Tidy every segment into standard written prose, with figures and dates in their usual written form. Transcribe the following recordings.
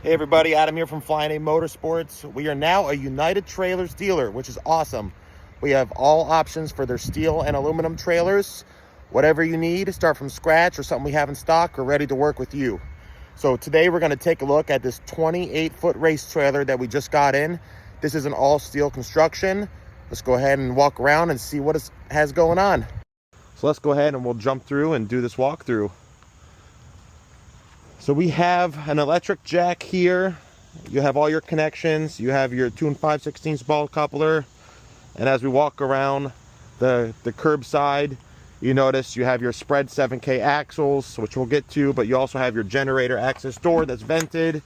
Hey everybody, Adam here from Flying A Motorsports. We are now a United Trailers dealer, which is awesome. We have all options for their steel and aluminum trailers. Whatever you need, start from scratch or something we have in stock, we're ready to work with you. So today we're going to take a look at this 28-foot race trailer that we just got in. This is an all steel construction. Let's go ahead and walk around and see what it has going on. So let's go ahead and we'll jump through and do this walkthrough. So we have an electric jack here. You have all your connections. You have your 2 5/16 ball coupler. And as we walk around the curbside, you notice you have your spread 7K axles, which we'll get to, but you also have your generator access door that's vented.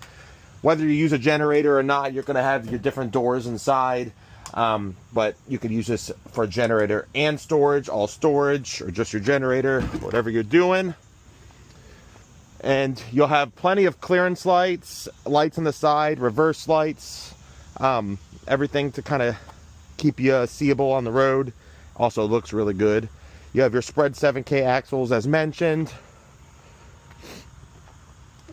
Whether you use a generator or not, you're gonna have your different doors inside. But you could use this for a generator and storage, all storage, or just your generator, whatever you're doing. And you'll have plenty of clearance lights, lights on the side, reverse lights, everything to kind of keep you seeable on the road. Also looks really good. You have your spread 7K axles as mentioned.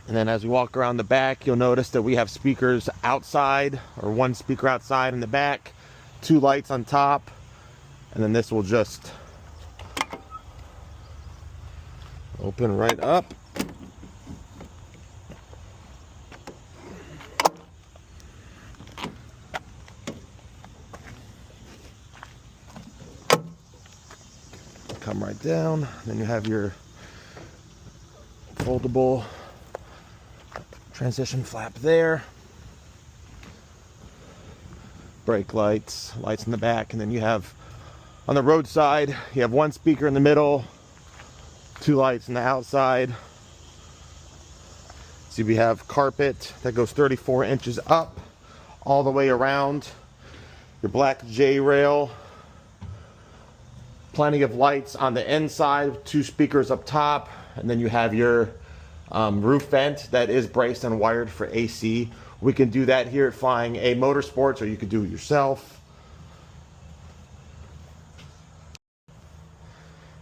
And then as we walk around the back, you'll notice that we have speakers outside, or one speaker outside in the back, 2 lights on top, and then this will just open right up. Come right down. Then you have your foldable transition flap there. Brake lights, lights in the back, and then you have on the roadside, you have 1 speaker in the middle, 2 lights on the outside. See, we have carpet that goes 34 inches up all the way around. Your black J rail. Plenty of lights on the inside, 2 speakers up top, and then you have your roof vent that is braced and wired for AC. We can do that here at Flying A Motorsports, or you could do it yourself.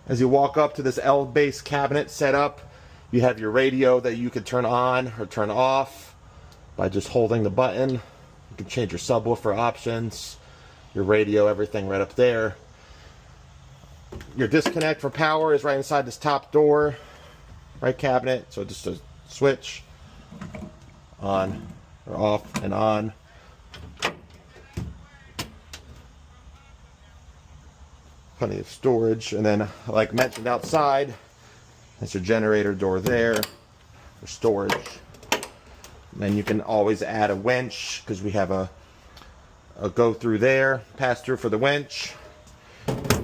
As you walk up to this L-base cabinet setup, you have your radio that you can turn on or turn off by just holding the button. You can change your subwoofer options, your radio, everything right up there. Your disconnect for power is right inside this top door, right cabinet. So just a switch on or off and on. Plenty of storage, and then like mentioned outside, that's your generator door there for storage. And then you can always add a winch because we have a go through there, pass through for the winch.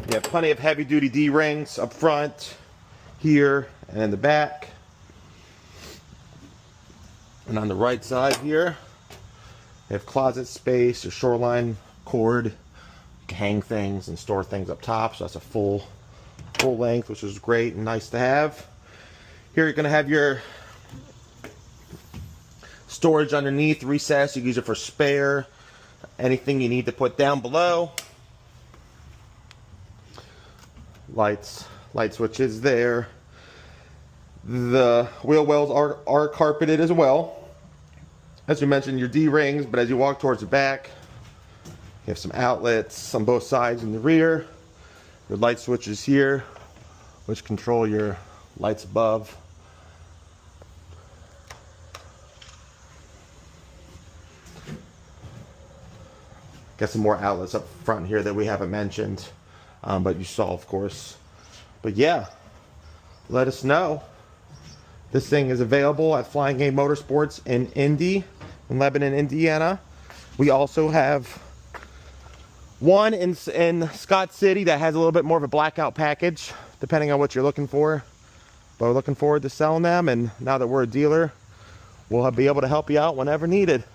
You have plenty of heavy-duty D-rings up front, here, and in the back. And on the right side here, you have closet space, your shoreline cord. You can hang things and store things up top, so that's a full length, which is great and nice to have. Here you're going to have your storage underneath, recess. You can use it for spare, anything you need to put down below. Light switches there. The wheel wells are carpeted as well. As we mentioned, your D-rings, but as you walk towards the back, you have some outlets on both sides and the rear. Your light switches here, which control your lights above. Got some more outlets up front here that we haven't mentioned. But you saw, of course. But yeah, let us know. This thing is available at Flying A Motorsports in Indy, in Lebanon, Indiana. We also have one in Scott City that has a little bit more of a blackout package, depending on what you're looking for. But we're looking forward to selling them, and now that we're a dealer, we'll be able to help you out whenever needed.